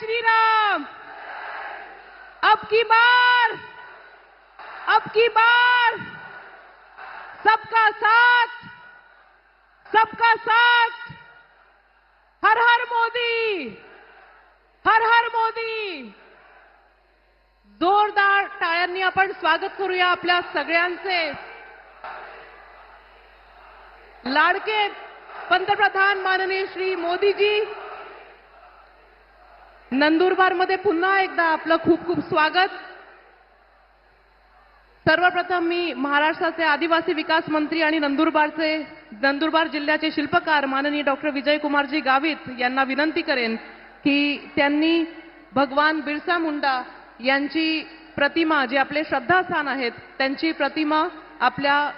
श्री राम। अब की बार सबका साथ, हर हर मोदी, हर हर मोदी। जोरदार टाळ्यांनी आपण स्वागत करूया आपल्या सगळ्यांचे। लाडके पंतप्रधान माननीय श्री मोदीजी, नंदुरबारमध्ये पुन्हा एकदा आपलं खूप खूप स्वागत। सर्वप्रथम मी महाराष्ट्राचे आदिवासी विकास मंत्री आणि नंदुरबार जिल्ह्याचे शिल्पकार माननीय डॉक्टर विजयकुमारजी गावित यांना विनंती करेन की त्यांनी भगवान बिरसा मुंडा यांची प्रतिमा, जे आपले श्रद्धास्थान आहेत, त्यांची प्रतिमा आपल्या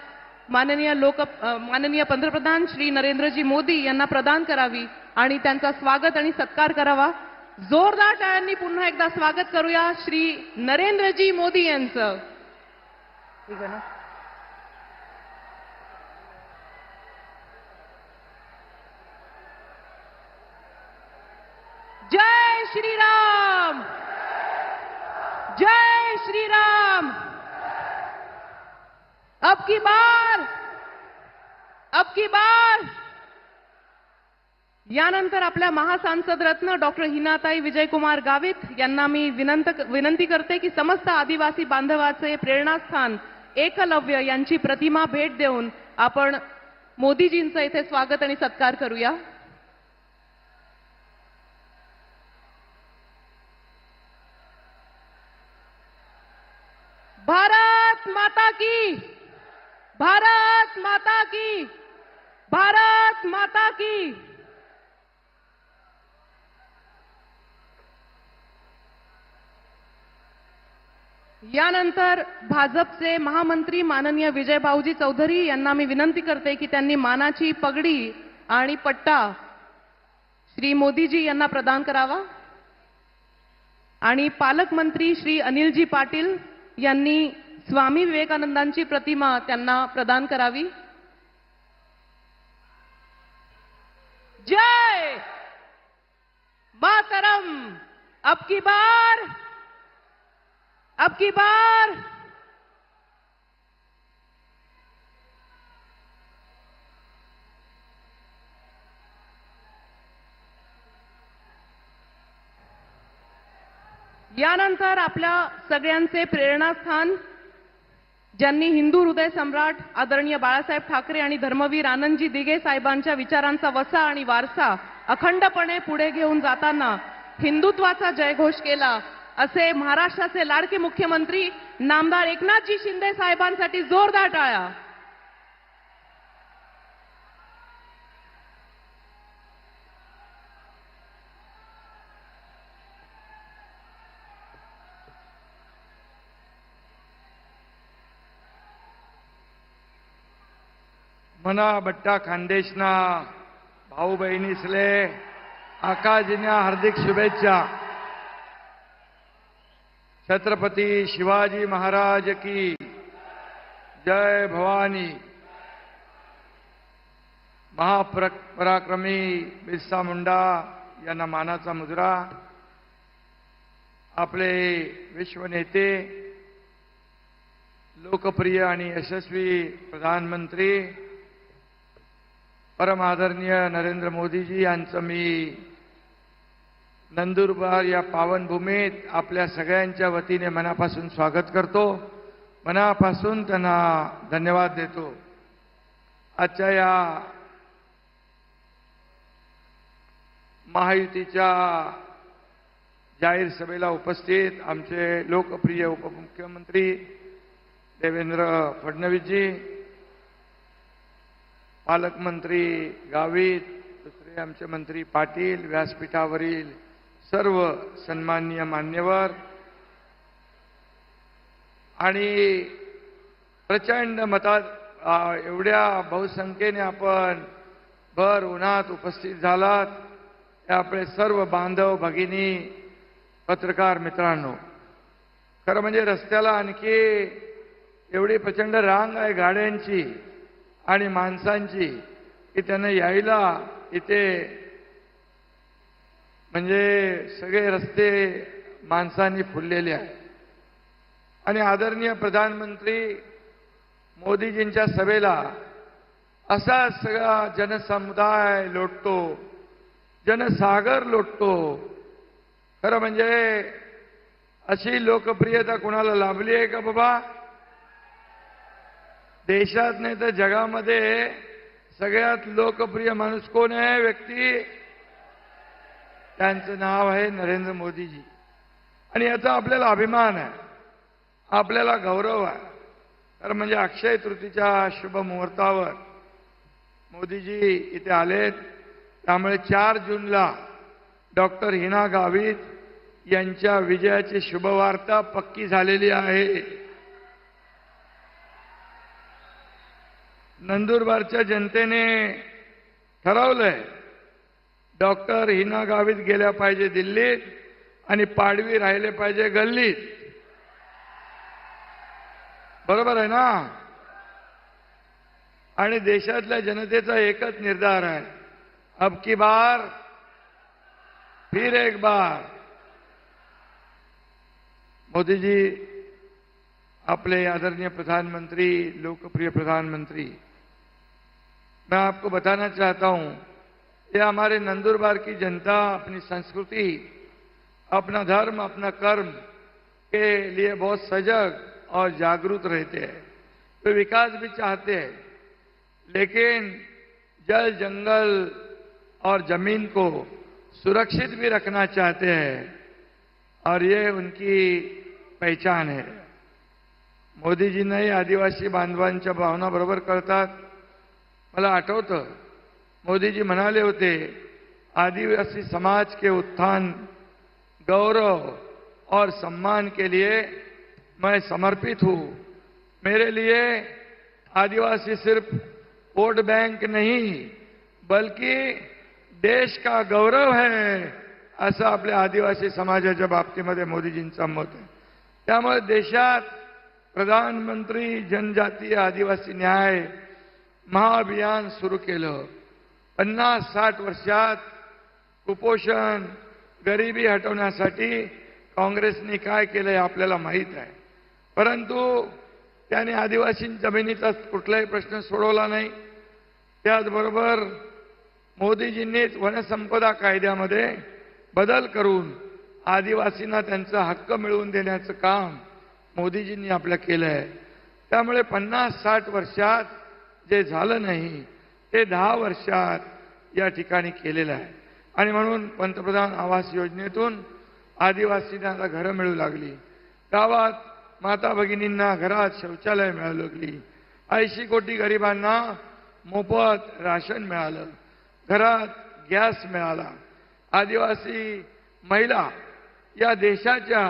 माननीय पंतप्रधान श्री नरेंद्रजी मोदी यांना प्रदान करावी आणि त्यांचा स्वागत आणि सत्कार करावा। जोरदार टाळ्यांनी पुन्हा एकदा स्वागत करूया श्री नरेंद्रजी मोदी यांचं। ठीक आहे ना? जय श्री राम, जय श्री राम। अब की बार यानंतर आपल्या महासांसद रत्न डॉक्टर हिनाताई विजयकुमार गावित यांना मी विनंती करते की समस्त आदिवासी बांधवाचे प्रेरणास्थान एकलव्य यांची प्रतिमा भेट देऊन आपण मोदीजींचं इथे स्वागत आणि सत्कार करूया। भारत माता की, भारत माता की, भारत माता की। यानंतर भाजपचे महामंत्री माननीय विजय भाऊजी चौधरी यांना मी विनंती करते की त्यांनी मानाची पगडी आणि पट्टा श्री मोदीजी यांना प्रदान करावा आणि पालकमंत्री श्री अनिलजी पाटील यांनी स्वामी विवेकानंदांची प्रतिमा त्यांना प्रदान करावी। जय मातरम। अब की बार यानंतर आपल्या सगळ्यांचे प्रेरणास्थान, ज्यांनी हिंदू हृदय सम्राट आदरणीय बाळासाहेब ठाकरे आणि धर्मवीर आनंदजी दिघे साहेबांच्या विचारांचा वसा आणि वारसा अखंडपणे पुढे घेऊन जाताना हिंदुत्वाचा जयघोष केला, असे महाराष्ट्राचे लाडके मुख्यमंत्री नामदार एकनाथजी शिंदे साहेबांसाठी जोरदार टाळ्या। मना बट्टा खानदेशना भाऊ बहिणीसले आकाशजींना हार्दिक शुभेच्छा। छत्रपती शिवाजी महाराज की जय भवानी। महापराक्रमी बिरसा मुंडा यांना मानाचा मुजरा। आपले विश्वनेते, लोकप्रिय आणि यशस्वी प्रधानमंत्री परम आदरणीय नरेंद्र मोदीजी यांचं मी नंदुरबार या पावनभूमीत आपल्या सगळ्यांच्या वतीने मनापासून स्वागत करतो, मनापासून त्यांना धन्यवाद देतो। आजच्या या महायुतीच्या जाहीर सभेला उपस्थित आमचे लोकप्रिय उपमुख्यमंत्री देवेंद्र फडणवीसजी, पालकमंत्री गावित, दुसरे आमचे मंत्री पाटील, व्यासपीठावरील सर्व सन्माननीय मान्यवर आणि प्रचंड मतात एवढ्या बहुसंख्येने आपण भर उन्हात उपस्थित झालात, ते आपले सर्व बांधव भगिनी, पत्रकार मित्रांनो, खरं म्हणजे रस्त्याला आणखी एवढी प्रचंड रांग आहे गाड्यांची आणि माणसांची की त्यांना यायला इथे म्हणजे सगळे रस्ते माणसांनी फुललेले आहेत आणि आदरणीय प्रधानमंत्री मोदीजींच्या सभेला असा सगळा जनसमुदाय लोटतो, जनसागर लोटतो. खरं म्हणजे अशी लोकप्रियता कुणाला लाभली आहे का बाबा? देशात नाही तर जगामध्ये सगळ्यात लोकप्रिय माणूस कोण आहे? व्यक्ती, त्यांचं नाव आहे नरेंद्र मोदीजी. आणि याचा आपल्याला अभिमान आहे, आपल्याला गौरव आहे. तर म्हणजे अक्षय तृतीच्या शुभ मुहूर्तावर मोदीजी इथे आलेत. त्यामुळे 4 जूनला डॉक्टर हिना गावित यांच्या विजयाची शुभवार्ता पक्की झालेली आहे. नंदुरबारच्या जनतेने ठरवलंय डॉक्टर हिना गावित गेल्या पाहिजे दिल्लीत आणि पाडवी राहिले पाहिजे गल्लीत. बरोबर आहे ना? आणि देशातल्या जनतेचा एकच निर्धार आहे, अब की बार फिर एक बार. मोदीजी अपने आदरणीय प्रधानमंत्री, लोकप्रिय प्रधानमंत्री, मैं आपको बताना चाहता हूं, ये हमारे नंदुरबार की जनता अपनी संस्कृति, अपना धर्म, अपना कर्म के लिए बहुत सजग और जागरूक रहते हैं. वे विकास भी चाहते हैं, लेकिन जल, जंगल और जमीन को सुरक्षित भी रखना चाहते हैं और ये उनकी पहचान है. मोदीजींनाही आदिवासी बांधवांच्या भावना बरोबर कळतात. मला आठवतं मोदीजी म्हणाले होते, आदिवासी समाज के उत्थान, गौरव और सम्मान के लिए मैं समर्पित हूं. मेरे लिए आदिवासी सिर्फ वोट बैंक नहीं बल्कि देश का गौरव है, असं आपल्या आदिवासी समाजाच्या बाबतीमध्ये मोदीजींचं मत आहे. त्यामुळे देशात प्रधानमंत्री जनजातीय आदिवासी न्याय महाअभियान सुरू केलं. 50-60 वर्षात कुपोषण, गरिबी हटवण्यासाठी काँग्रेसने काय केलंय आपल्याला माहीत आहे. परंतु त्याने आदिवासी जमिनीचा कुठलाही प्रश्न सोडवला नाही. त्याचबरोबर मोदीजींनीच वनसंपदा कायद्यामध्ये बदल करून आदिवासींना त्यांचा हक्क मिळवून देण्याचं काम मोदीजींनी आपलं केलं आहे. त्यामुळे 50-60 वर्षात जे झालं नाही ते 10 वर्षात या ठिकाणी केलेलं आहे. आणि म्हणून पंतप्रधान आवास योजनेतून आदिवासींना आता घरं मिळू लागली. गावात माता भगिनींना घरात शौचालय मिळू लागली. 80 कोटी गरिबांना मोफत राशन मिळालं. घरात गॅस मिळाला. आदिवासी महिला या देशाच्या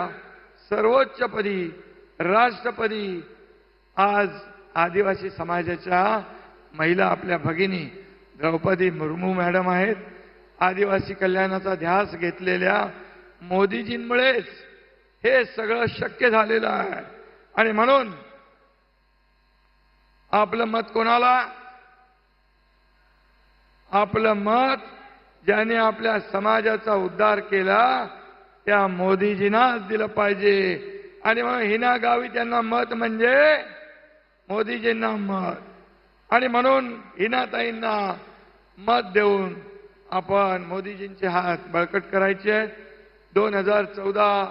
सर्वोच्चपदी, राष्ट्रपदी आज आदिवासी समाजाच्या महिला आपल्या भगिनी द्रौपदी मुर्मू मॅडम आहेत. आदिवासी कल्याणाचा ध्यास घेतलेल्या मोदीजींमुळेच हे सगळं शक्य झालेलं आहे. आणि म्हणून आपलं मत कोणाला? आपलं मत ज्याने आपल्या समाजाचा उद्धार केला त्या मोदीजींनाच दिलं पाहिजे. आणि म्हणून हिना गावित यांना मत म्हणजे मोदीजींना मत. आणि म्हणून हिनाताईंना मत देऊन आपण मोदीजींचे हात बळकट करायचे आहेत. 2014,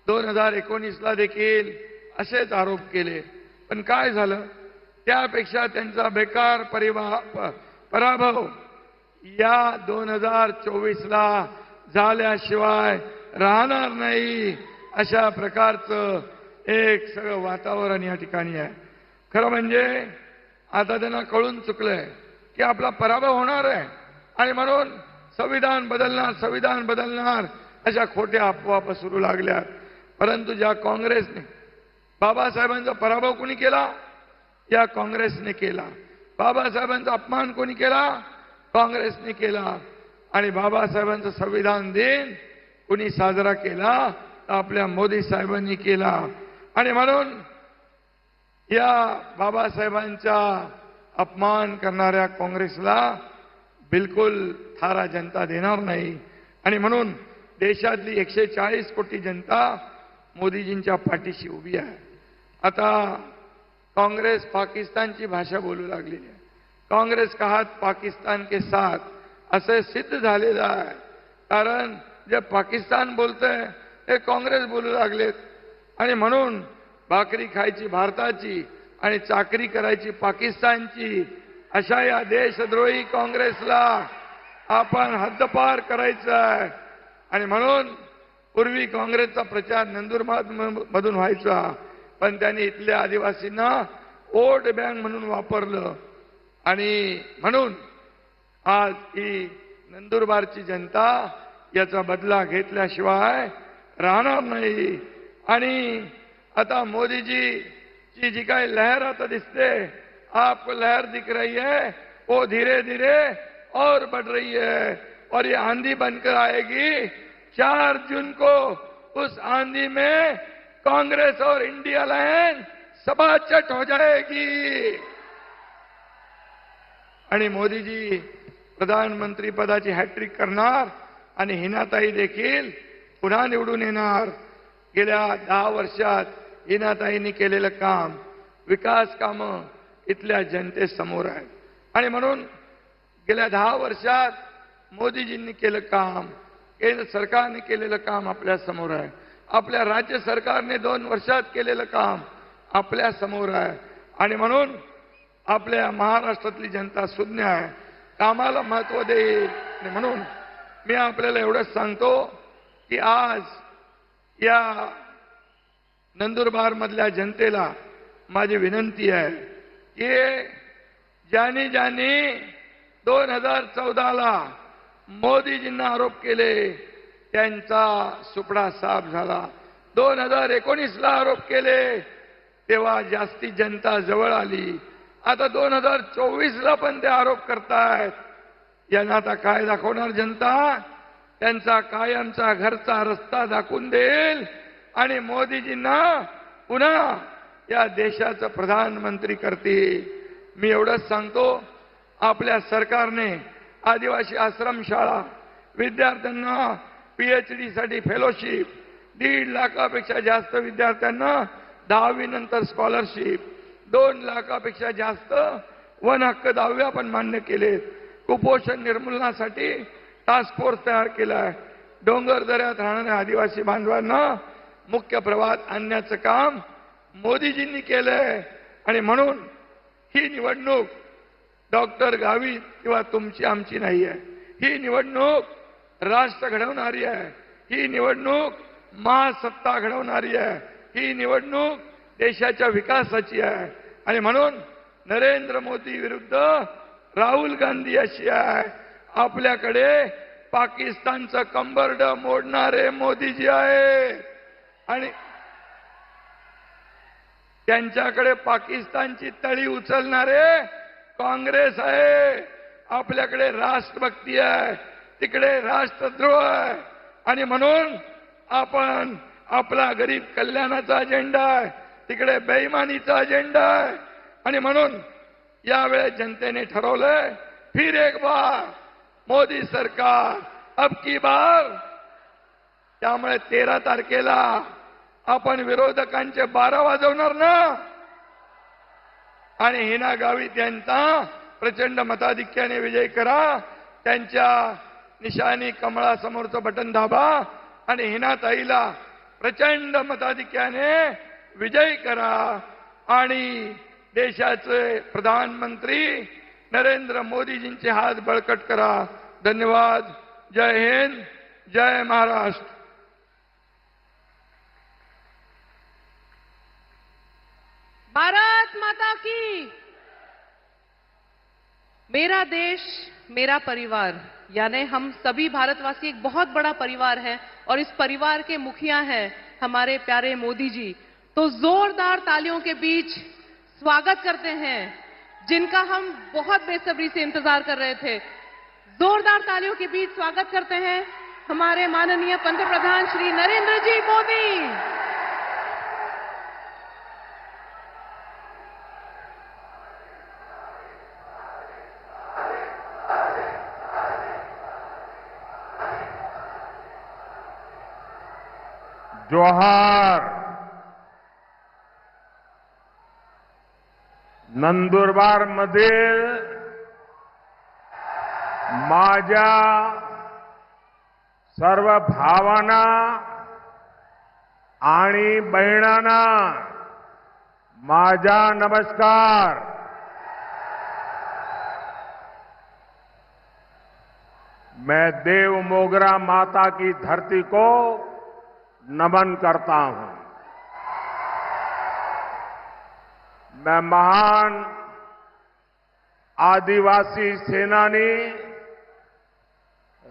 2019ला देखील असेच आरोप केले. पण काय झालं? त्यापेक्षा त्यांचा बेकार पराभव या 2024ला झाल्याशिवाय राहणार नाही. अशा प्रकारचं एक सगळं वातावरण या ठिकाणी आहे. खरं म्हणजे आता त्यांना कळून चुकलंय की आपला पराभव होणार आहे आणि म्हणून संविधान बदलणार, संविधान बदलणार अशा खोट्या अफवा पसरू लागल्या. परंतु ज्या काँग्रेसने बाबासाहेबांचा पराभव कोणी केला? या काँग्रेसने केला. बाबासाहेबांचा अपमान कोणी केला? काँग्रेसने केला. आणि बाबासाहेबांचा संविधान दिन कोणी साजरा केला? आपल्या मोदी साहेबांनी केला. आणि म्हणून या बाबासाहेबांचा अपमान करणाऱ्या काँग्रेसला बिलकुल थारा जनता देणार नाही. आणि म्हणून देशातली 140 कोटी जनता मोदीजींच्या पाठीशी उभी आहे. आता काँग्रेस पाकिस्तानची भाषा बोलू लागलेली आहे. काँग्रेस का हात पाकिस्तान के साथ असे सिद्ध झालेलं आहे. कारण जे पाकिस्तान बोलतंय हे काँग्रेस बोलू लागलेत. आणि म्हणून भाकरी खायची भारताची आणि चाकरी करायची पाकिस्तानची अशा या देशद्रोही काँग्रेसला आपण हद्दपार करायचं आहे. आणि म्हणून पूर्वी काँग्रेसचा प्रचार नंदुरबार मधून व्हायचा, पण त्यांनी इथल्या आदिवासींना वोट बँक म्हणून वापरलं. आणि म्हणून आज ही नंदुरबारची जनता याचा बदला घेतल्याशिवाय राहणार नाही. आणि आता मोदीजीची जी काही लहर आता दिसते, आपको लहर दिख रही है, वो धीरे धीरे और बढ़ रही है और ये आंधी बनकर आएगी. 4 जून को उस आंधी में कांग्रेस और इंडिया लाइन सबाचट हो जाएगी. आणि मोदीजी प्रधानमंत्री पदाची हॅट्रिक करणार आणि हिनाताई देखील पुन्हा निवडून येणार. गेल्या 10 वर्षात हिनाताईंनी केलेलं काम, विकास कामं इथल्या जनतेसमोर आहेत. आणि म्हणून गेल्या 10 वर्षात मोदीजींनी केलं काम, केंद्र सरकारने केलेलं काम आपल्या समोर आहे. आपल्या राज्य सरकारने 2 वर्षात केलेलं काम आपल्या समोर आहे. आणि म्हणून आपल्या महाराष्ट्रातली जनता सुज्ञ आहे, कामाला महत्व देईल. आणि म्हणून मी आपल्याला एवढंच सांगतो की आज या नंदुरबार मधल्या जनतेला माझी विनंती आहे की ज्यांनी 2014ला मोदीजींना आरोप केले त्यांचा सुपडा साफ झाला. 2019ला आरोप केले तेव्हा जास्ती जनता जवळ आली. आता 2024ला पण ते आरोप करतायत. यांना आता काय दाखवणार जनता? त्यांचा कायमचा घरचा रस्ता दाखवून देईल आणि मोदीजींना पुन्हा या देशाचं प्रधानमंत्री करतील. मी एवढंच सांगतो, आपल्या सरकारने आदिवासी आश्रमशाळा, विद्यार्थ्यांना PhD साठी फेलोशिप, 1.5 लाखापेक्षा जास्त विद्यार्थ्यांना 10वी नंतर स्कॉलरशिप, 2 लाखापेक्षा जास्त वन हक्क दावे आपण मान्य केलेत. कुपोषण निर्मूलनासाठी टास्क फोर्स तयार केलाय. डोंगर दऱ्यात राहणाऱ्या आदिवासी बांधवांना मुख्य प्रवाहात आणण्याचं काम मोदीजींनी केलंय. आणि म्हणून ही निवडणूक डॉक्टर गावी किंवा तुमची आमची नाही आहे. ही निवडणूक राष्ट्र घडवणारी आहे. ही निवडणूक महासत्ता घडवणारी आहे. ही निवडणूक देशाच्या विकासाची आहे. आणि म्हणून नरेंद्र मोदी विरुद्ध राहुल गांधी अशी आहे. आपल्याकडे पाकिस्तानचं कंबरड मोडणारे मोदीजी आहे आणि त्यांच्याकडे पाकिस्तानची तळी उचलणारे काँग्रेस आहे. आपल्याकडे राष्ट्रभक्ती आहे, तिकडे राष्ट्रद्रोह आहे. आणि म्हणून आपण आपला गरीब कल्याणाचा अजेंडा आहे, तिकडे बेईमानीचा अजेंडा आहे. आणि म्हणून यावेळेस जनतेने ठरवलंय, फिर एक बार मोदी सरकार अब की बार. त्यामुळे 13 तारखेला आपण विरोधकांचे 12 वाजवणार ना, आणि हिना गावित यांचा प्रचंड मताधिक्याने विजय करा. त्यांच्या निशाणी कमळासमोरचं बटन दाबा आणि हिनाताईला प्रचंड मताधिक्याने विजयी करा आणि देशाचे प्रधानमंत्री नरेंद्र मोदीजींचे हात बळकट करा. धन्यवाद. जय हिंद, जय महाराष्ट्र. भारत माता की. मेरा देश मेरा परिवार, यानी हम सभी भारतवासी एक बहुत बड़ा परिवार है और इस परिवार के मुखिया हैं हमारे प्यारे मोदी जी. तो जोरदार तालियों के बीच स्वागत करते हैं जिनका हम बहुत बेसब्री से इंतजार कर रहे थे. जोरदार तालियों के बीच स्वागत करते हैं हमारे माननीय पंतप्रधान श्री नरेंद्र जी मोदी. जोहार। नंदुरबार मधील माझ्या सर्व भावांना आणि बहिणांना माझा नमस्कार। मैं देव मोगरा माता की धरती को नमन करता हूं। मैं महान आदिवासी सेनानी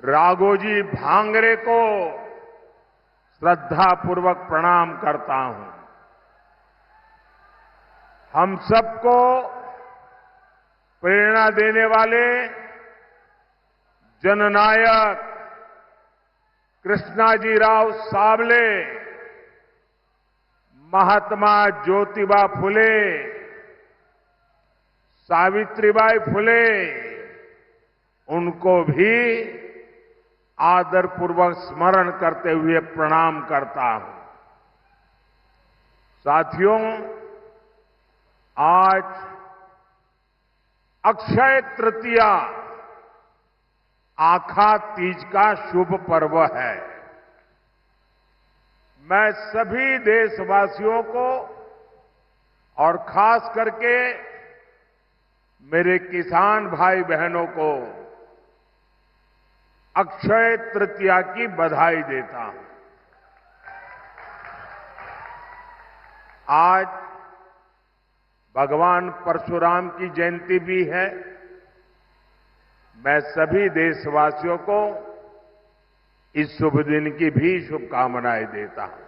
राघोजी भांगरे को श्रद्धापूर्वक प्रणाम करता हूं। हम सबको प्रेरणा देने वाले जननायक कृष्णाजीराव सावले, महात्मा ज्योतिबा फुले, सावित्रीबाई फुले, उनको भी आदरपूर्वक स्मरण करते हुए प्रणाम करता हूं। साथियों, आज अक्षय तृतीया आखा तीज का शुभ पर्व है। मैं सभी देशवासियों को और खास करके मेरे किसान भाई बहनों को अक्षय तृतीया की बधाई देता हूं। आज भगवान परशुराम की जयंती भी है। मैं सभी देशवासियों को इस शुभ दिन की भी शुभकामनाएं देता हूं।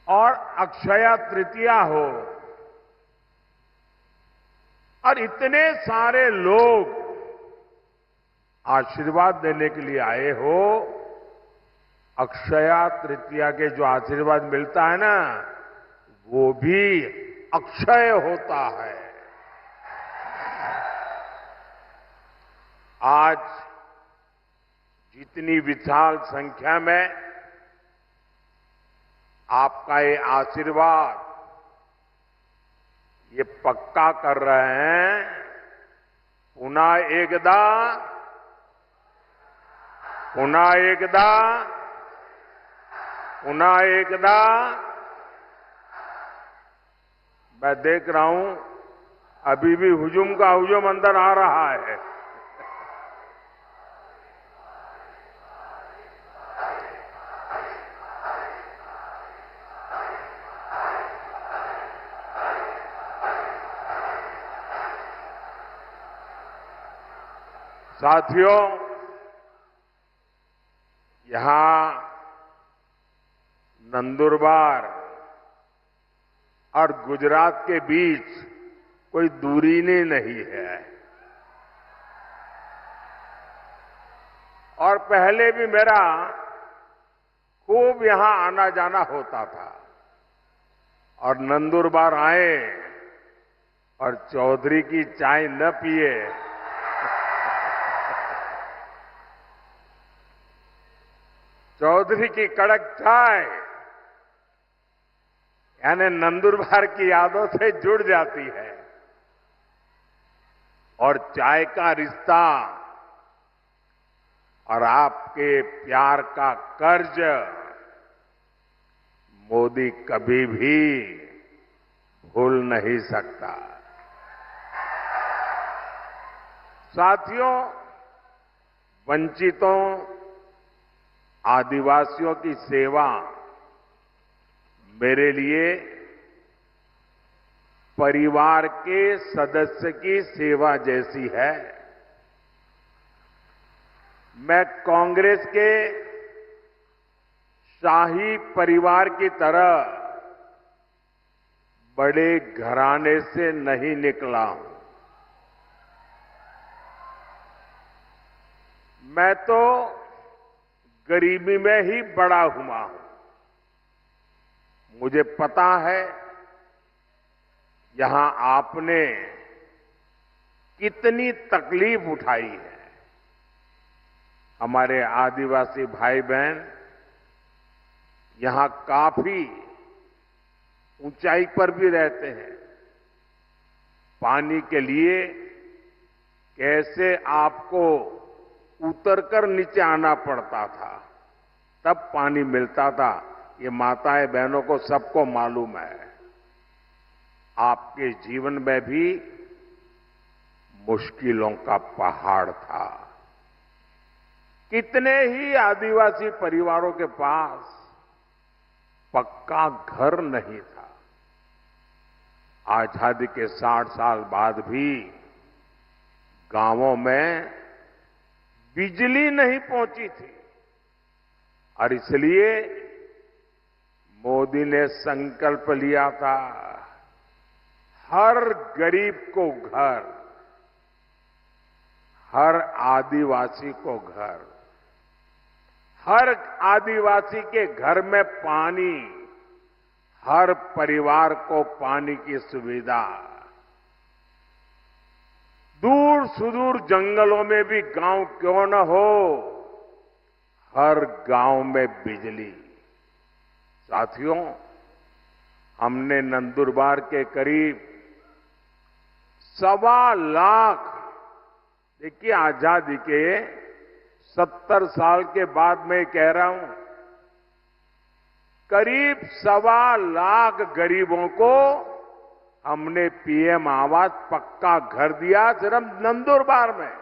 और अक्षय तृतीया हो और इतने सारे लोग आशीर्वाद देने के लिए आए हो। अक्षय तृतीया के जो आशीर्वाद मिलता है ना, वो भी अक्षय होता है। आज जितनी विशाल संख्या में आपका ये आशीर्वाद ये पक्का कर रहे हैं, पुनः एकदा पुनः एकदा पुनः एकदा। मैं देख रहा हूं अभी भी हुजूम का हुजूम अंदर आ रहा है। साथियों, यहां नंदुरबार और गुजरात के बीच कोई दूरी नहीं है। और पहले भी मेरा खूब यहां आना जाना होता था। और नंदुरबार आए और चौधरी की चाय न पिए चौधरी की कड़क चाय यानी नंदुरबार की यादों से जुड़ जाती है। और चाय का रिश्ता और आपके प्यार का कर्ज मोदी कभी भी भूल नहीं सकता। साथियों, वंचितों आदिवासियों की सेवा मेरे लिए परिवार के सदस्य की सेवा जैसी है। मैं कांग्रेस के शाही परिवार की तरह बड़े घराने से नहीं निकला हूं। मैं तो गरीबी में ही बड़ा हुआ हूं। मुझे पता है यहां आपने कितनी तकलीफ उठाई है। हमारे आदिवासी भाई बहन यहां काफी ऊंचाई पर भी रहते हैं। पानी के लिए कैसे आपको उतरकर नीचे आना पड़ता था, तब पानी मिलता था, ये माताएं बहनों को सबको मालूम है। आपके जीवन में भी मुश्किलों का पहाड़ था। कितने ही आदिवासी परिवारों के पास पक्का घर नहीं था। आजादी के 60 साल बाद भी गांवों में बिजली नहीं पहुंची थी, और इसलिए मोदी ने संकल्प लिया था, हर गरीब को घर, हर आदिवासी को घर, हर आदिवासी के घर में पानी, हर परिवार को पानी की सुविधा। दूर सुदूर जंगलों में भी गांव क्यों न हो, हर गांव में बिजली। साथियों, हमने नंदुरबार के करीब 1.25 लाख, देखिए आजादी के 70 साल के बाद मैं कह रहा हूं, करीब 1.25 लाख गरीबों को हमने पीएम आवास पक्का घर दिया सिर्फ नंदुरबार में।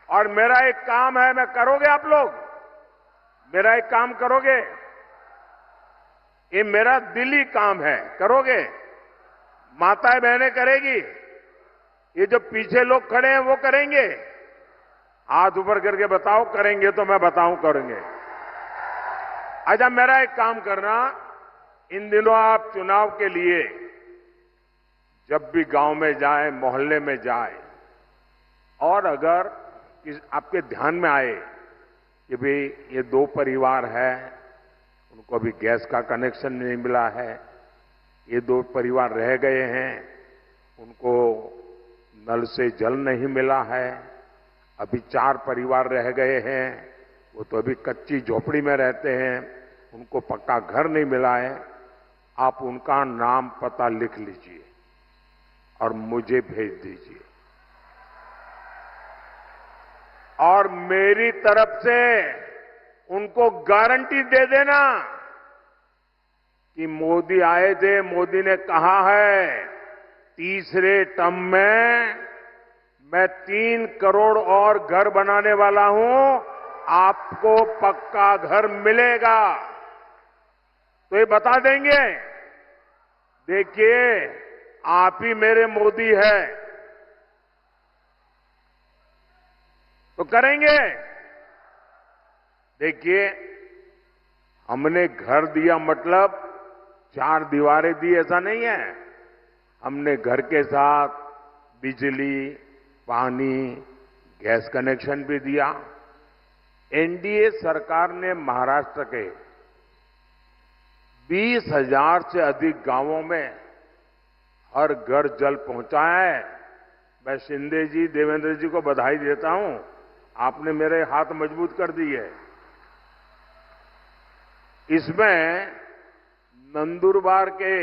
और मेरा एक काम है, मैं करोगे आप लोग? मेरा एक काम करोगे? ये मेरा दिली काम है, करोगे? माताएं बहनें करेगी? ये जो पीछे लोग खड़े हैं वो करेंगे? हाथ ऊपर करके बताओ, करेंगे तो मैं बताऊं करेंगे। अच्छा, मेरा एक काम करना, इन दिनों आप चुनाव के लिए जब भी गांव में जाए, मोहल्ले में जाए, और अगर आपके ध्यान में आए कि भाई ये 2 परिवार है, उनको अभी गैस का कनेक्शन नहीं मिला है, ये 2 परिवार रह गए हैं, उनको नल से जल नहीं मिला है, अभी 4 परिवार रह गए हैं, वो तो अभी कच्ची झोपड़ी में रहते हैं, उनको पक्का घर नहीं मिला है, आप उनका नाम पता लिख लीजिए और मुझे भेज दीजिए। और मेरी तरफ से उनको गारंटी दे देना कि मोदी आए थे, मोदी ने कहा है तीसरे टर्म में मैं 3 करोड़ और घर बनाने वाला हूं, आपको पक्का घर मिलेगा। तो ये बता देंगे, देखिए आप ही मेरे मोदी है, तो करेंगे। देखिए, हमने घर दिया मतलब 4 दीवारें दी ऐसा नहीं है। हमने घर के साथ बिजली, पानी, गैस कनेक्शन भी दिया। एनडीए सरकार ने महाराष्ट्र के 20,000 से अधिक गांवों में हर घर जल पहुंचाया है। मैं शिंदे जी, देवेंद्र जी को बधाई देता हूं, आपने मेरे हाथ मजबूत कर दिए। इसमें नंदुरबार के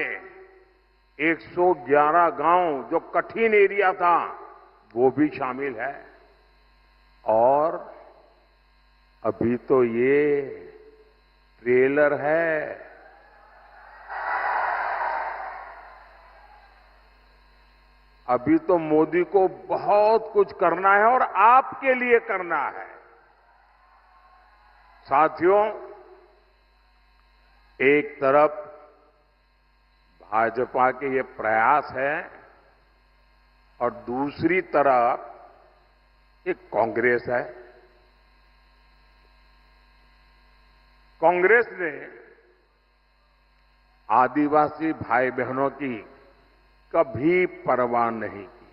111 गांव जो कठिन एरिया था वो भी शामिल है। और अभी तो ये ट्रेलर है, अभी तो मोदी को बहुत कुछ करना है और आपके लिए करना है। साथियों, एक तरफ भाजपा के ये प्रयास है और दूसरी तरफ एक कांग्रेस है। कांग्रेस ने आदिवासी भाई बहनों की कभी परवाह नहीं की।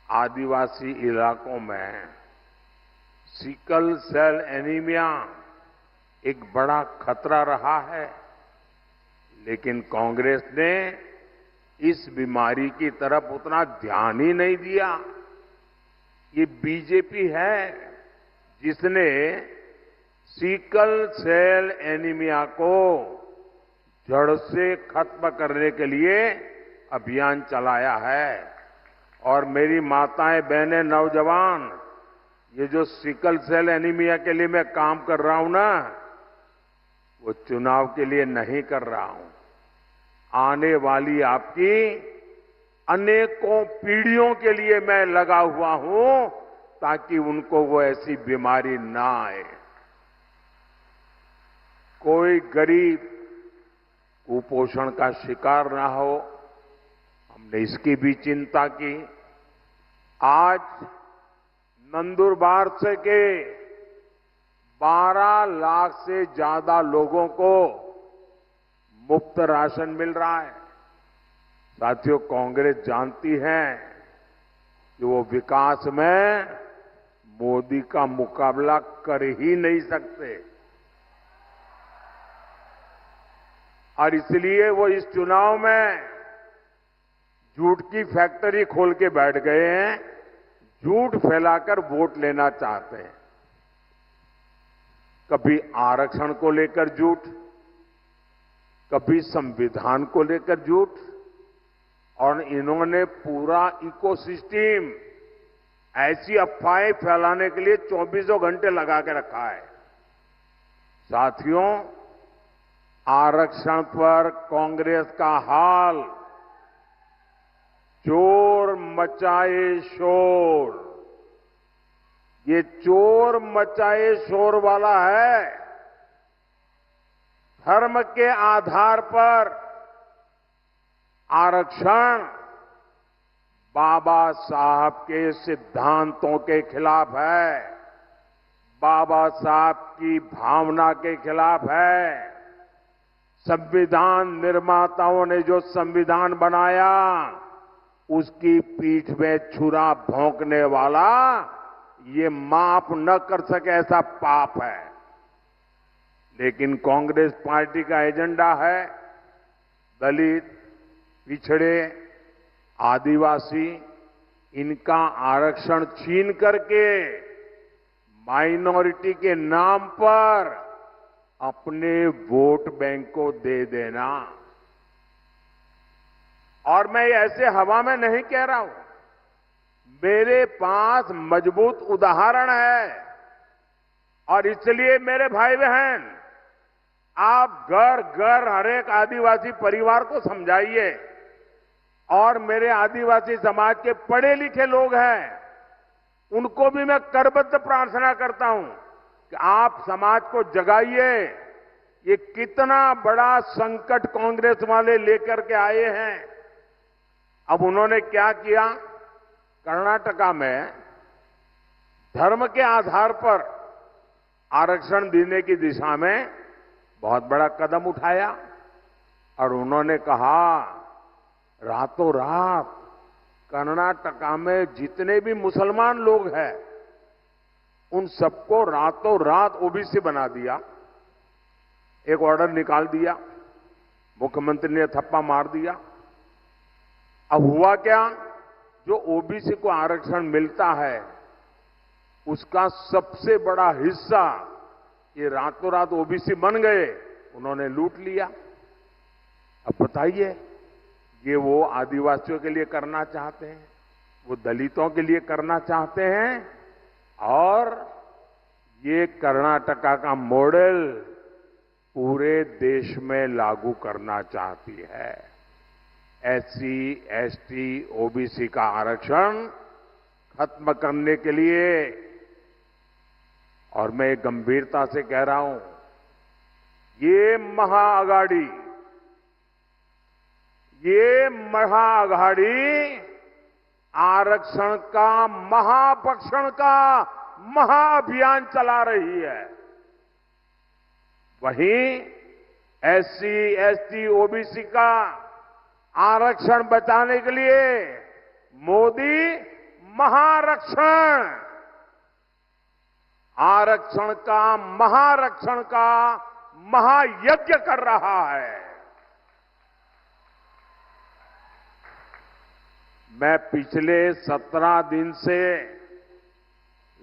आदिवासी इलाकों में सिकल सेल एनीमिया एक बड़ा खतरा रहा है, लेकिन कांग्रेस ने इस बीमारी की तरफ उतना ध्यान ही नहीं दिया। ये बीजेपी है जिसने सीकल सेल एनीमिया को जड़ से खत्म करने के लिए अभियान चलाया है। और मेरी माताएं, बहनें, नौजवान, ये जो सिकल सेल एनीमिया के लिए मैं काम कर रहा हूं ना, वो चुनाव के लिए नहीं कर रहा हूं। आने वाली आपकी अनेकों पीढ़ियों के लिए मैं लगा हुआ हूं, ताकि उनको वो ऐसी बीमारी ना आए। कोई गरीब कुपोषण का शिकार ना हो, हमने इसकी भी चिंता की। आज नंदुरबार से के 12 लाख से ज्यादा लोगों को मुफ्त राशन मिल रहा है। साथियों, कांग्रेस जानती है कि वो विकास में मोदी का मुकाबला कर ही नहीं सकते, और इसलिए वो इस चुनाव में झूठ की फैक्ट्री खोल के बैठ गए हैं, झूठ फैलाकर वोट लेना चाहते हैं। कभी आरक्षण को लेकर झूठ, कभी संविधान को लेकर झूठ, और इन्होंने पूरा इकोसिस्टम ऐसी अफवाहें फैलाने के लिए 24 घंटे लगा के रखा है। साथियों, आरक्षण पर कांग्रेस का हाल चोर मचाए शोर, ये चोर मचाए शोर वाला है। धर्म के आधार पर आरक्षण बाबा साहब के सिद्धांतों के खिलाफ है, बाबा साहब की भावना के खिलाफ है। संविधान निर्माताओं ने जो संविधान बनाया, उसकी पीठ में छुरा भोंकने वाला ये माफ न कर सके ऐसा पाप है। लेकिन कांग्रेस पार्टी का एजेंडा है दलित, पिछड़े, आदिवासी, इनका आरक्षण छीन करके माइनॉरिटी के नाम पर अपने वोट बैंक को दे देना। और मैं ऐसे हवा में नहीं कह रहा हूं, मेरे पास मजबूत उदाहरण है। और इसलिए मेरे भाई बहन, आप घर घर हर एक आदिवासी परिवार को समझाइए, और मेरे आदिवासी समाज के पढ़े लिखे लोग हैं, उनको भी मैं करबद्ध प्रार्थना करता हूं कि आप समाज को जगाइए। ये कितना बड़ा संकट कांग्रेस वाले लेकर के आए हैं। अब उन्होंने क्या किया, कर्नाटका में धर्म के आधार पर आरक्षण देने की दिशा में बहुत बड़ा कदम उठाया, और उन्होंने कहा रातों रात कर्नाटका में जितने भी मुसलमान लोग हैं, उन सबको रातों रात ओबीसी बना दिया। एक ऑर्डर निकाल दिया, मुख्यमंत्री ने थप्पा मार दिया। अब हुआ क्या, जो ओबीसी को आरक्षण मिलता है, उसका सबसे बड़ा हिस्सा ये रातों रात ओबीसी बन गए, उन्होंने लूट लिया। अब बताइए, ये वो आदिवासियों के लिए करना चाहते हैं, वो दलितों के लिए करना चाहते हैं, और ये कर्नाटका का मॉडल पूरे देश में लागू करना चाहती है। एससी, एसटी, ओबीसी का आरक्षण खत्म करने के लिए। और मैं गंभीरता से कह रहा हूं, ये महाअघाड़ी आरक्षण का, महापक्षण का महाअभियान चला रही है। वहीं एससी, एसटी, ओबीसी का आरक्षण बचाने के लिए मोदी आरक्षण का महायज्ञ कर रहा है। मैं पिछले 17 दिन से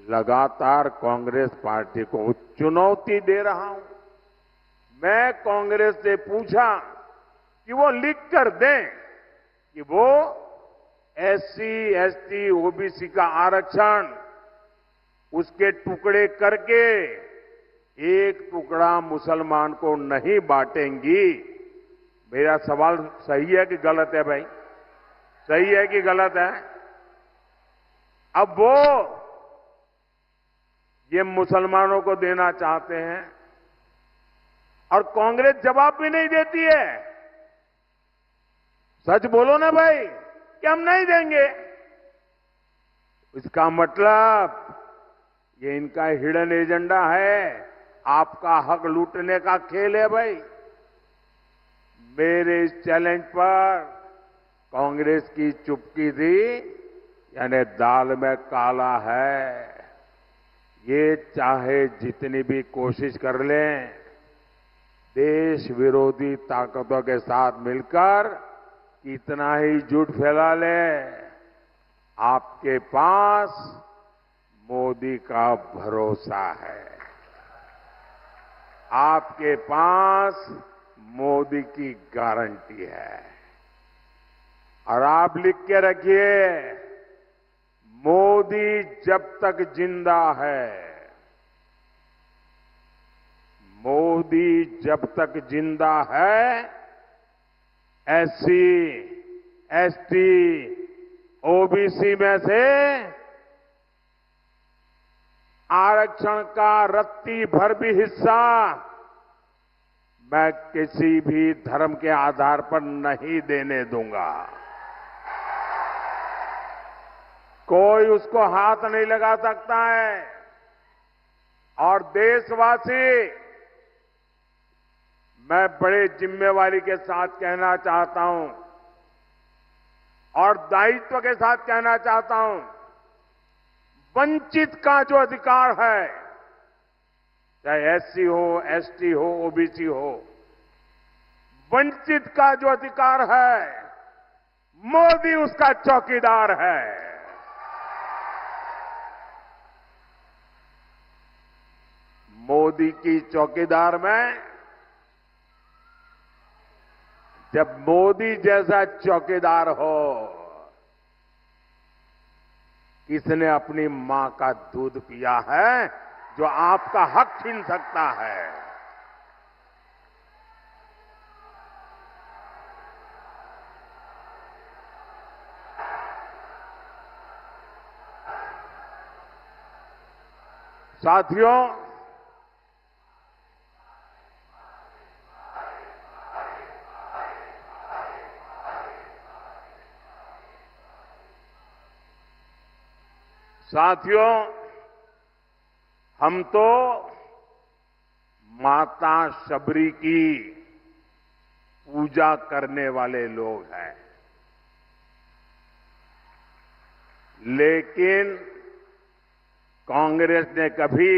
लगातार कांग्रेस पार्टी को चुनौती दे रहा हूं। मैं कांग्रेस से पूछा कि वो लिख कर दें कि वो एससी, एसटी, ओबीसी का आरक्षण उसके टुकड़े करके एक टुकड़ा मुसलमान को नहीं बांटेंगी। मेरा सवाल सही है कि गलत है भाई? सही है कि गलत है? अब वो ये मुसलमानों को देना चाहते हैं और कांग्रेस जवाब भी नहीं देती है। सच बोलो ना भाई कि हम नहीं देंगे। इसका मतलब ये इनका हिडन एजेंडा है, आपका हक लूटने का खेल है भाई। मेरे इस चैलेंज पर कांग्रेस की चुप्पी थी, यानी दाल में काला है। ये चाहे जितनी भी कोशिश कर लें, देश विरोधी ताकतों के साथ मिलकर कितना ही झूठ फैला ले, आपके पास मोदी का भरोसा है। आपके पास मोदी की गारंटी है। और आप लिख के रखिए, मोदी जब तक जिंदा है, मोदी जब तक जिंदा है, एससी, एसटी, ओबीसी में से आरक्षण का रत्ती भर भी हिस्सा मैं किसी भी धर्म के आधार पर नहीं देने दूंगा। कोई उसको हाथ नहीं लगा सकता है। और देशवासी, मैं बड़े जिम्मेवारी के साथ कहना चाहता हूं और दायित्व के साथ कहना चाहता हूं, वंचित का जो अधिकार है, चाहे एससी हो, एसटी हो, ओबीसी हो, वंचित का जो अधिकार है, मोदी उसका चौकीदार है। मोदी की चौकीदार में जब मोदी जैसा चौकीदार हो, किसने अपनी मां का दूध पिया है जो आपका हक छीन सकता है? साथियों, साथियों, हम तो माता शबरी की पूजा करने वाले लोग हैं, लेकिन कांग्रेस ने कभी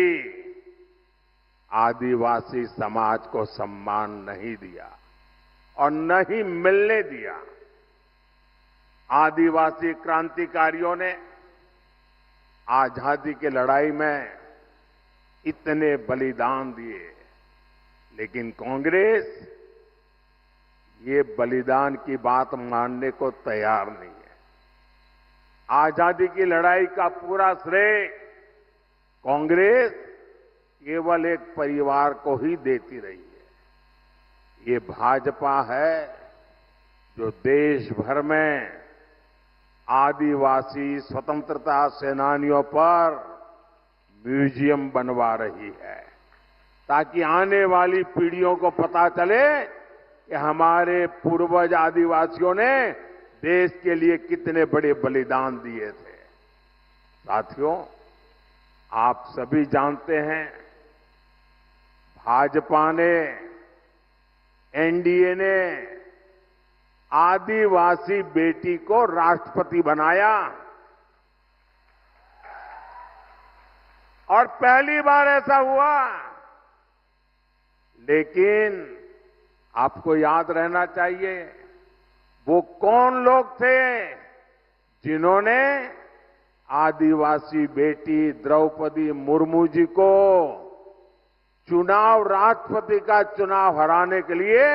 आदिवासी समाज को सम्मान नहीं दिया और नहीं मिलने दिया। आदिवासी क्रांतिकारियों ने आजादी की लड़ाई में इतने बलिदान दिए, लेकिन कांग्रेस ये बलिदान की बात मानने को तैयार नहीं है। आजादी की लड़ाई का पूरा श्रेय कांग्रेस केवल एक परिवार को ही देती रही है। ये भाजपा है जो देश भर में आदिवासी स्वतंत्रता सेनानियों पर म्यूजियम बनवा रही है, ताकि आने वाली पीढ़ियों को पता चले कि हमारे पूर्वज आदिवासियों ने देश के लिए कितने बड़े बलिदान दिए थे। साथियों, आप सभी जानते हैं, भाजपा ने, एनडीए ने आदिवासी बेटी को राष्ट्रपति बनाया और पहली बार ऐसा हुआ। लेकिन आपको याद रहना चाहिए, वो कौन लोग थे जिन्होंने आदिवासी बेटी द्रौपदी मुर्मू जी को चुनाव राष्ट्रपति का चुनाव हराने के लिए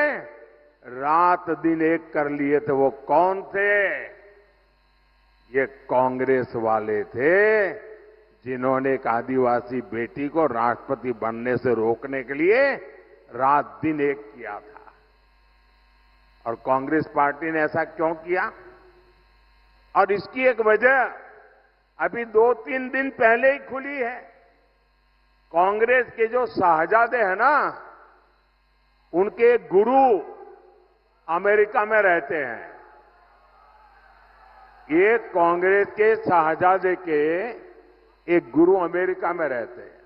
रात दिन एक कर लिए थे। वो कौन थे? ये कांग्रेस वाले थे, जिन्होंने एक आदिवासी बेटी को राष्ट्रपति बनने से रोकने के लिए रात दिन एक किया था। और कांग्रेस पार्टी ने ऐसा क्यों किया? और इसकी एक वजह अभी 2-3 दिन पहले ही खुली है। कांग्रेस के जो शाहजादे हैं ना, उनके गुरु अमेरिका में रहते हैं। ये कांग्रेस के शाहजादे के एक गुरु अमेरिका में रहते हैं।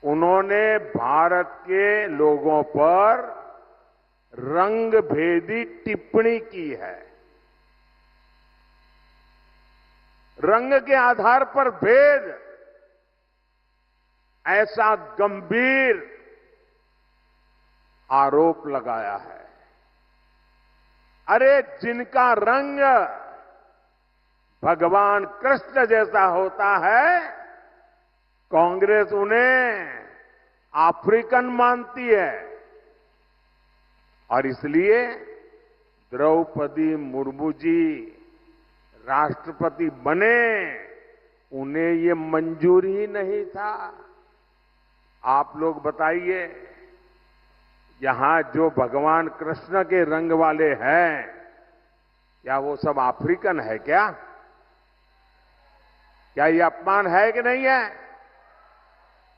उन्होंने भारत के लोगों पर रंगभेदी टिप्पणी की है। रंग के आधार पर भेद, ऐसा गंभीर आरोप लगाया है। अरे जिनका रंग भगवान कृष्ण जैसा होता है, कांग्रेस उन्हें अफ्रीकन मानती है। और इसलिए द्रौपदी मुर्मू जी राष्ट्रपति बने, उन्हें ये मंजूर ही नहीं था। आप लोग बताइए, यहां जो भगवान कृष्ण के रंग वाले हैं, क्या वो सब अफ्रीकन है क्या? क्या ये अपमान है कि नहीं है?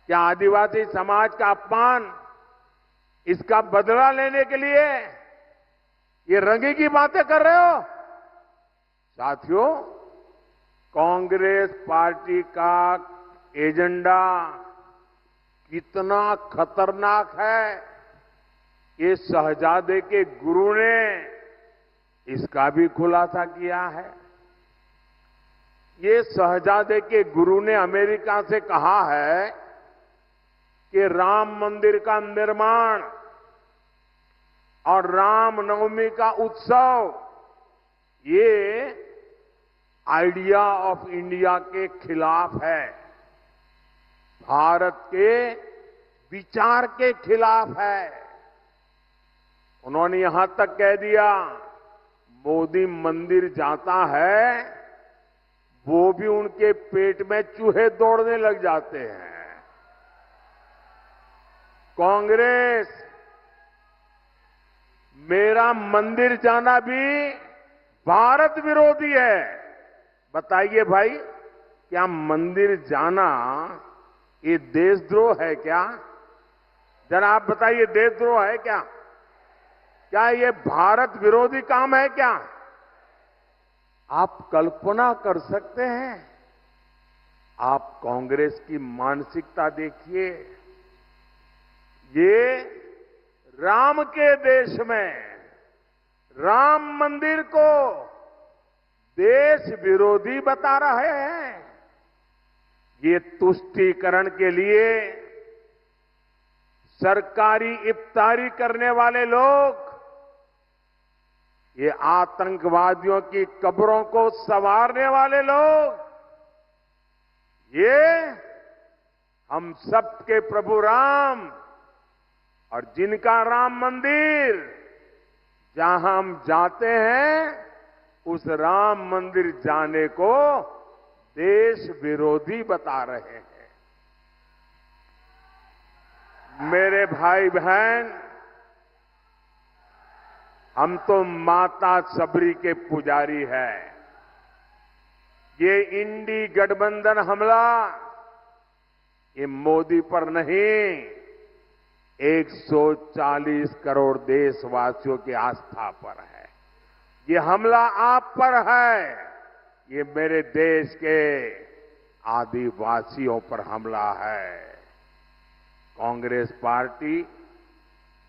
क्या आदिवासी समाज का अपमान, इसका बदला लेने के लिए ये रंगे की बातें कर रहे हो? साथियों, कांग्रेस पार्टी का एजेंडा कितना खतरनाक है, ये शहजादे के गुरु ने इसका भी खुलासा किया है। ये शहजादे के गुरु ने अमेरिका से कहा है कि राम मंदिर का निर्माण और रामनवमी का उत्सव ये आइडिया ऑफ इंडिया के खिलाफ है, भारत के विचार के खिलाफ है। उन्होंने यहां तक कह दिया, मोदी मंदिर जाता है, वो भी उनके पेट में चूहे दौड़ने लग जाते हैं। कांग्रेस मेरा मंदिर जाना भी भारत विरोधी है। बताइए भाई, क्या मंदिर जाना ये देशद्रोह है क्या? जरा आप बताइए, देशद्रोह है क्या? क्या ये भारत विरोधी काम है क्या? आप कल्पना कर सकते हैं? आप कांग्रेस की मानसिकता देखिए। ये राम के देश में राम मंदिर को देश विरोधी बता रहे हैं। ये तुष्टीकरण के लिए सरकारी इफ्तारी करने वाले लोग, ये आतंकवादियों की कब्रों को संवारने वाले लोग, ये हम सबके प्रभु राम और जिनका राम मंदिर, जहां हम जाते हैं, उस राम मंदिर जाने को देश विरोधी बता रहे हैं। मेरे भाई बहन, हम तो माता सबरी के पुजारी हैं। ये इंडी गठबंधन हमला, ये मोदी पर नहीं, 140 करोड़ देशवासियों की आस्था पर है। ये हमला आप पर है, ये मेरे देश के आदिवासियों पर हमला है। कांग्रेस पार्टी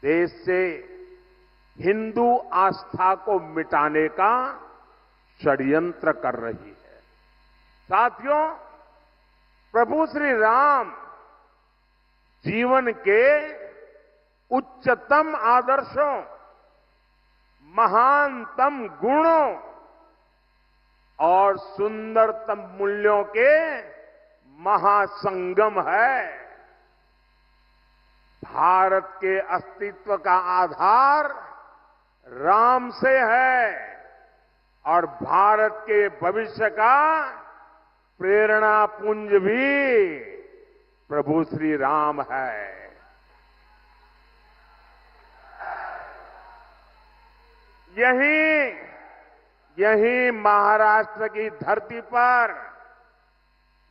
देश से हिंदू आस्था को मिटाने का षड्यंत्र कर रही है। साथियों, प्रभु श्री राम जीवन के उच्चतम आदर्शों, महानतम गुणों और सुंदरतम मूल्यों के महासंगम है। भारत के अस्तित्व का आधार राम से है और भारत के भविष्य का प्रेरणा पुंज भी प्रभु श्री राम है। यही महाराष्ट्र की धरती पर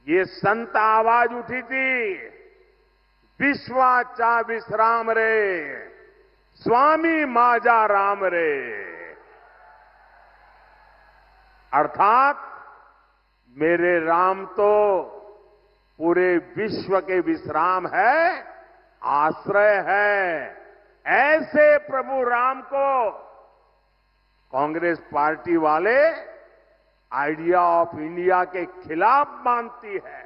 ये संत आवाज उठी थी, विश्वाचा विश्राम रे, स्वामी माजा राम रे। अर्थात मेरे राम तो पूरे विश्व के विश्राम है, आश्रय है। ऐसे प्रभु राम को कांग्रेस पार्टी वाले आइडिया ऑफ इंडिया के खिलाफ मानती है।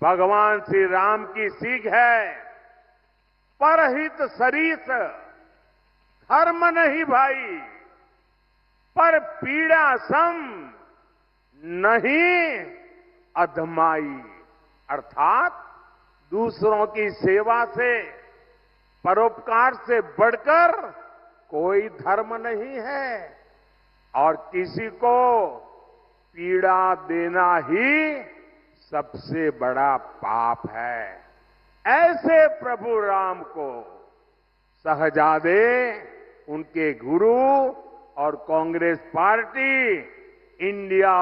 भगवान श्री राम की सीख है, परहित सरीस, धर्म नहीं भाई, पर पीड़ा सम नहीं अधमाई। अर्थात दूसरों की सेवा से, परोपकार से बढ़कर कोई धर्म नहीं है और किसी को पीड़ा देना ही सबसे बड़ा पाप है। ऐसे प्रभु राम को शहजादे, उनके गुरु और Congress party India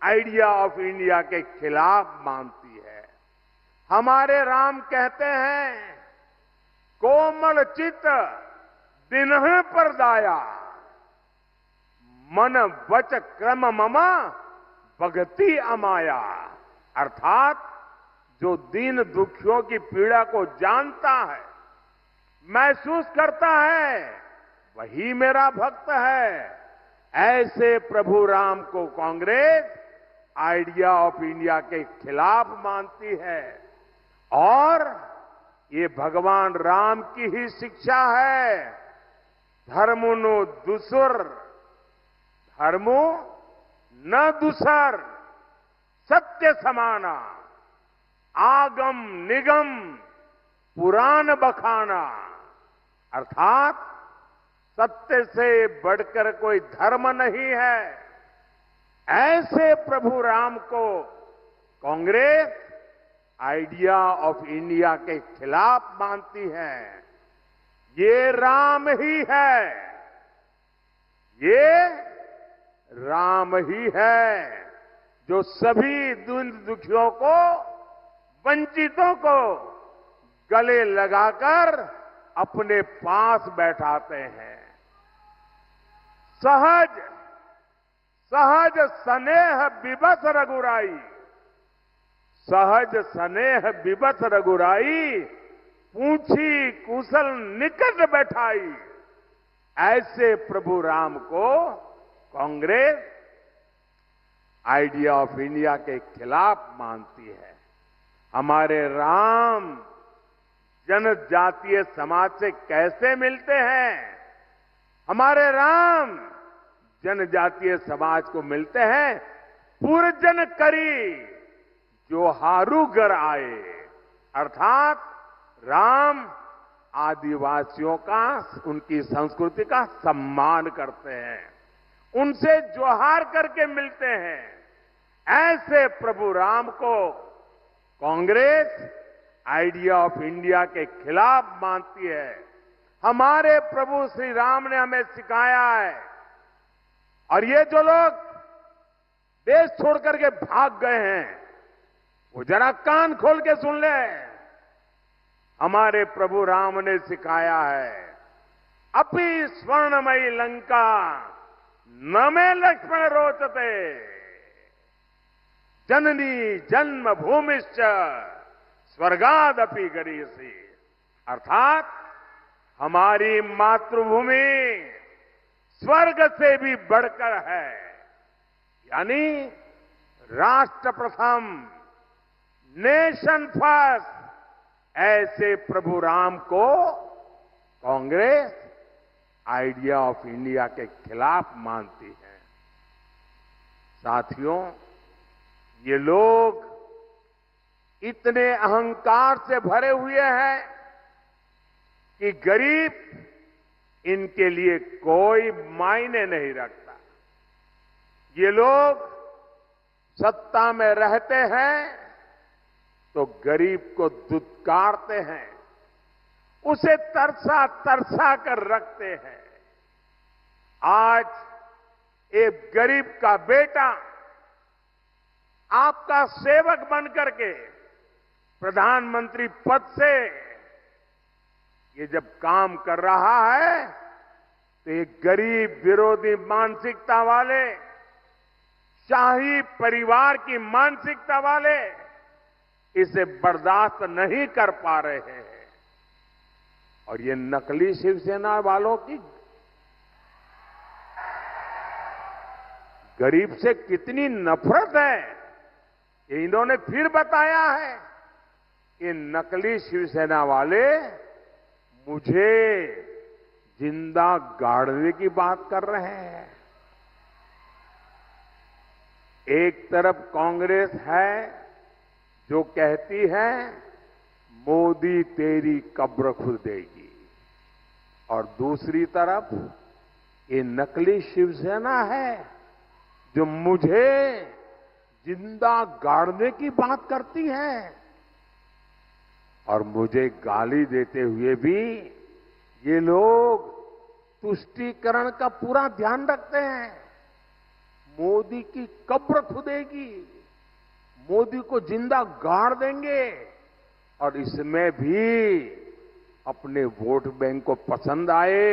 idea of India के खिलाफ मानती है। हमारे राम कहते हैं, कोमल चित दिनह पर दाया, मन वच क्रम ममा भगति अमाया। अर्थात जो दीन दुखियों की पीड़ा को जानता है, महसूस करता है, वही मेरा भक्त है। ऐसे प्रभु राम को कांग्रेस आइडिया ऑफ इंडिया के खिलाफ मानती है और ये भगवान राम की ही शिक्षा है। धर्मुनु दुसुर, धर्मो न दुसर, सत्य समाना, आगम निगम पुराण बखाना। अर्थात सत्य से बढ़कर कोई धर्म नहीं है। ऐसे प्रभु राम को कांग्रेस आइडिया ऑफ इंडिया के खिलाफ मानती है। ये राम ही है, ये राम ही है जो सभी दीन दुखियों को, वंचितों को गले लगाकर अपने पास बैठाते हैं। सहज सहज स्नेह विबस रघुराई, सहज स्नेह विबस रघुराई, पूछी कुशल निकट बैठाई। ऐसे प्रभु राम को कांग्रेस आइडिया ऑफ इंडिया के खिलाफ मानती है। हमारे राम जनजातीय समाज से कैसे मिलते हैं? हमारे राम जनजातीय समाज को मिलते हैं, पुरजन करी जो हारूगर आए। अर्थात राम आदिवासियों का, उनकी संस्कृति का सम्मान करते हैं, उनसे जोहार करके मिलते हैं। ऐसे प्रभु राम को कांग्रेस आइडिया ऑफ इंडिया के खिलाफ मानती है। हमारे प्रभु श्री राम ने हमें सिखाया है, और ये जो लोग देश छोड़ करके भाग गए हैं, वो जरा कान खोल के सुन ले। हमारे प्रभु राम ने सिखाया है, अपि स्वर्णमयी लंका न में लक्ष्मण रोचते, जननी जन्म भूमिश्च स्वर्गादपि गरीयसी। अर्थात हमारी मातृभूमि स्वर्ग से भी बढ़कर है। यानी राष्ट्र प्रथम, नेशन फर्स्ट। ऐसे प्रभु राम को कांग्रेस आइडिया ऑफ इंडिया के खिलाफ मानती है। साथियों, ये लोग इतने अहंकार से भरे हुए हैं कि गरीब इनके लिए कोई मायने नहीं रखता। ये लोग सत्ता में रहते हैं तो गरीब को दुत्कारते हैं, उसे तरसा तरसा कर रखते हैं। आज एक गरीब का बेटा आपका सेवक बनकर के प्रधानमंत्री पद से ये जब काम कर रहा है तो एक गरीब विरोधी मानसिकता वाले, शाही परिवार की मानसिकता वाले इसे बर्दाश्त नहीं कर पा रहे हैं। और ये नकली शिवसेना वालों की गरीब से कितनी नफरत है, ये इन्होंने फिर बताया है। कि नकली शिवसेना वाले मुझे जिंदा गाड़ने की बात कर रहे हैं। एक तरफ कांग्रेस है जो कहती है मोदी तेरी कब्र खुदेगी, और दूसरी तरफ ये नकली शिवसेना है जो मुझे जिंदा गाड़ने की बात करती है। और मुझे गाली देते हुए भी ये लोग तुष्टीकरण का पूरा ध्यान रखते हैं। मोदी की कब्र खुदेगी, मोदी को जिंदा गाड़ देंगे, और इसमें भी अपने वोट बैंक को पसंद आए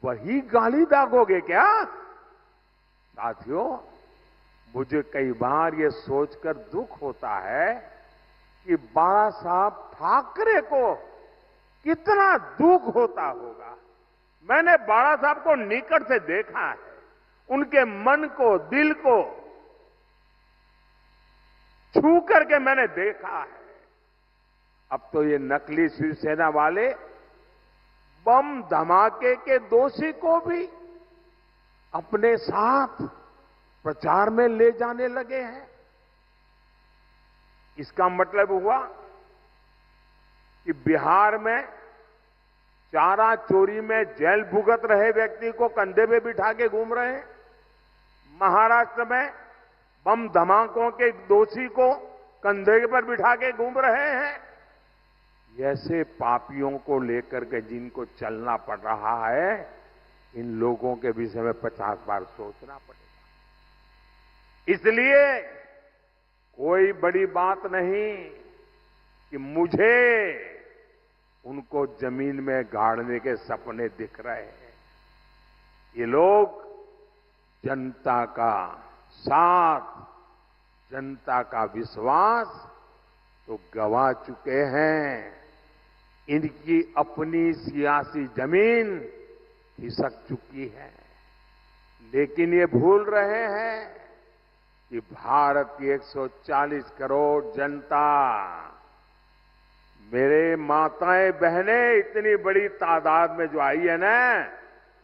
वही गाली दागोगे क्या? साथियों, मुझे कई बार ये सोचकर दुख होता है कि बाला साहब ठाकरे को कितना दुख होता होगा। मैंने बाला साहब को निकट से देखा है, उनके मन को, दिल को छू करके मैंने देखा है। अब तो ये नकली शिवसेना वाले बम धमाके के दोषी को भी अपने साथ प्रचार में ले जाने लगे हैं। इसका मतलब हुआ कि बिहार में चारा चोरी में जेल भुगत रहे व्यक्ति को कंधे पे बिठा के घूम रहे हैं। महाराष्ट्र में बम धमाकों के दोषी को कंधे पर बिठा के घूम रहे हैं। ऐसे पापियों को लेकर के जिनको चलना पड़ रहा है, इन लोगों के विषय में 50 बार सोचना पड़ेगा। इसलिए कोई बड़ी बात नहीं कि मुझे उनको जमीन में गाड़ने के सपने दिख रहे हैं। ये लोग जनता का साथ, जनता का विश्वास तो गवा चुके हैं। इनकी अपनी सियासी जमीन खिसक चुकी है। लेकिन ये भूल रहे हैं कि भारत की 140 करोड़ जनता, मेरे माताएं बहनें इतनी बड़ी तादाद में जो आई है ना,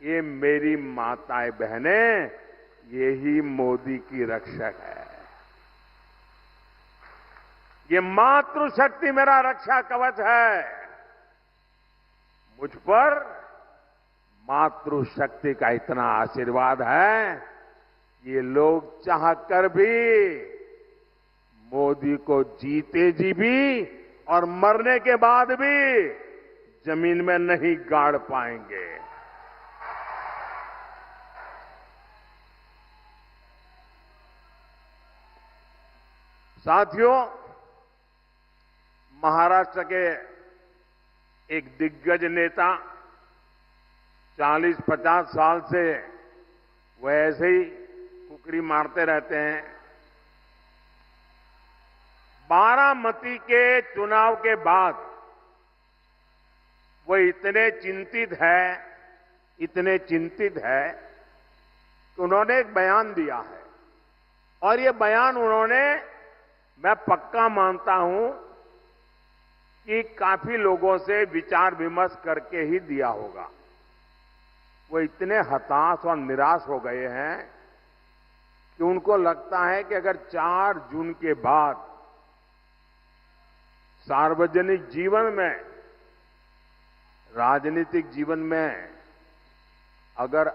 ये मेरी माताएं बहनें, यही मोदी की रक्षक है। ये मातृशक्ति मेरा रक्षा कवच है। मुझ पर मातृशक्ति का इतना आशीर्वाद है, ये लोग चाहकर भी मोदी को जीते जी भी और मरने के बाद भी जमीन में नहीं गाड़ पाएंगे। साथियों, महाराष्ट्र के एक दिग्गज नेता 40-50 साल से वो ऐसे ही कुकरी मारते रहते हैं। बारामती के चुनाव के बाद वो इतने चिंतित है कि उन्होंने एक बयान दिया है, और ये बयान उन्होंने, मैं पक्का मानता हूं कि काफी लोगों से विचार विमर्श करके ही दिया होगा। वो इतने हताश और निराश हो गए हैं कि उनको लगता है कि अगर 4 जून के बाद सार्वजनिक जीवन में, राजनीतिक जीवन में अगर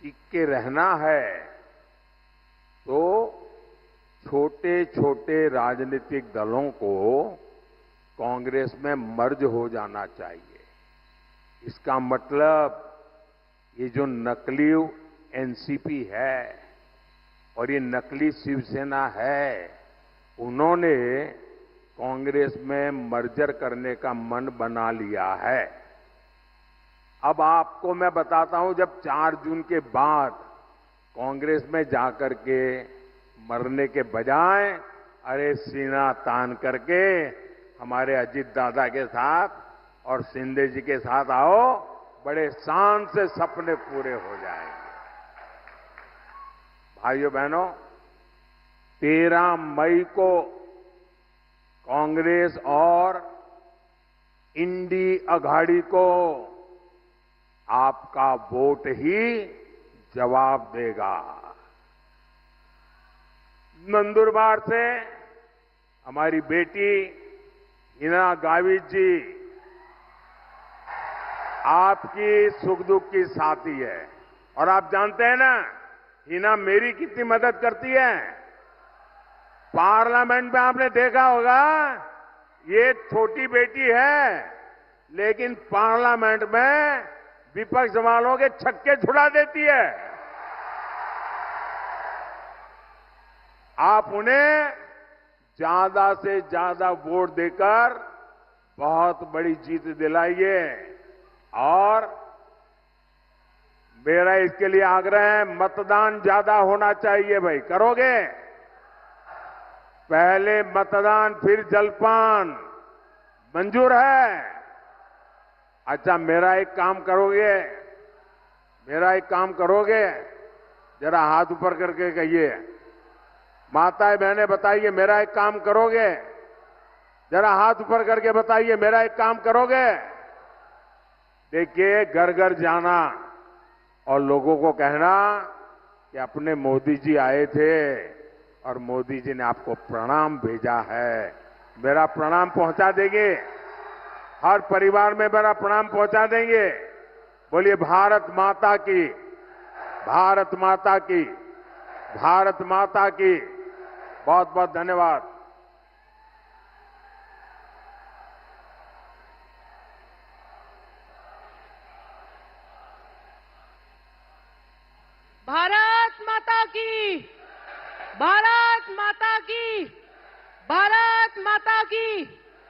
टिक के रहना है तो छोटे छोटे राजनीतिक दलों को कांग्रेस में मर्ज हो जाना चाहिए। इसका मतलब ये जो नकली एनसीपी है और ये नकली शिवसेना है, उन्होंने कांग्रेस में मर्जर करने का मन बना लिया है। अब आपको मैं बताता हूं, जब 4 जून के बाद कांग्रेस में जाकर के मरने के बजाय अरे सीना तान करके हमारे अजीत दादा के साथ और शिंदे जी के साथ आओ, बड़े शान से सपने पूरे हो जाएंगे। भाइयों बहनों, 13 मई को कांग्रेस और इंडी अघाड़ी को आपका वोट ही जवाब देगा। नंदुरबार से हमारी बेटी हिना गावित जी आपकी सुख दुख की साथी है, और आप जानते हैं ना हिना मेरी कितनी मदद करती है। पार्लियामेंट में आपने देखा होगा, ये छोटी बेटी है लेकिन पार्लियामेंट में विपक्ष वालों के छक्के छुड़ा देती है। आप उन्हें ज्यादा से ज्यादा वोट देकर बहुत बड़ी जीत दिलाइए। और मेरा इसके लिए आग्रह है, मतदान ज्यादा होना चाहिए। भाई करोगे? पहले मतदान फिर जलपान, मंजूर है? अच्छा, मेरा एक काम करोगे, जरा हाथ ऊपर करके कहिए। माताएं बहनें बताइए, मेरा एक काम करोगे? जरा हाथ ऊपर करके बताइए, मेरा एक काम करोगे? देखिए, घर घर जाना और लोगों को कहना कि अपने मोदी जी आए थे और मोदी जी ने आपको प्रणाम भेजा है। मेरा प्रणाम पहुंचा देंगे? हर परिवार में मेरा प्रणाम पहुंचा देंगे? बोलिए भारत माता की, भारत माता की, भारत माता की। बहुत बहुत धन्यवाद। भारत माता की, भारत माता की, भारत माता की।